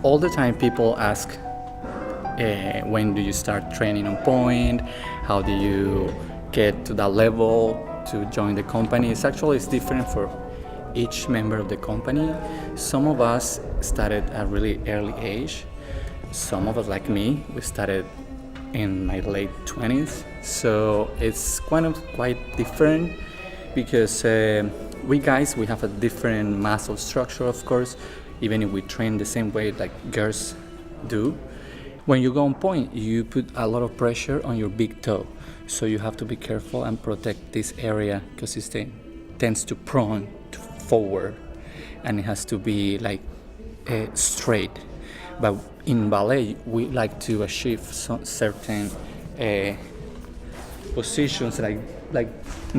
All the time people ask, when do you start training on Pointe? How do you get to that level to join the company? It's different for each member of the company. Some of us started at a really early age. Some of us, like me, we started in my late 20s. So it's quite different because we have a different muscle structure, of course, even if we train the same way like girls do. When you go on Pointe, you put a lot of pressure on your big toe. So you have to be careful and protect this area because it tends to prone to forward and it has to be like straight. But in ballet, we like to achieve certain positions like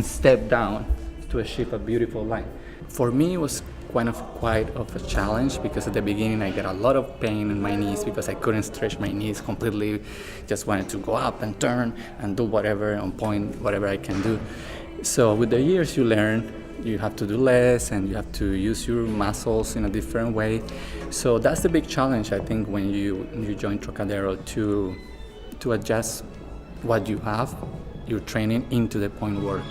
step down to achieve a beautiful line. For me, it was quite of a challenge because at the beginning I got a lot of pain in my knees because I couldn't stretch my knees completely. Just wanted to go up and turn and do whatever on Pointe, whatever I can do. So with the years you learn, you have to do less and you have to use your muscles in a different way. So that's the big challenge, I think, when you join Trockadero, to adjust what you have, your training, into the Pointe work.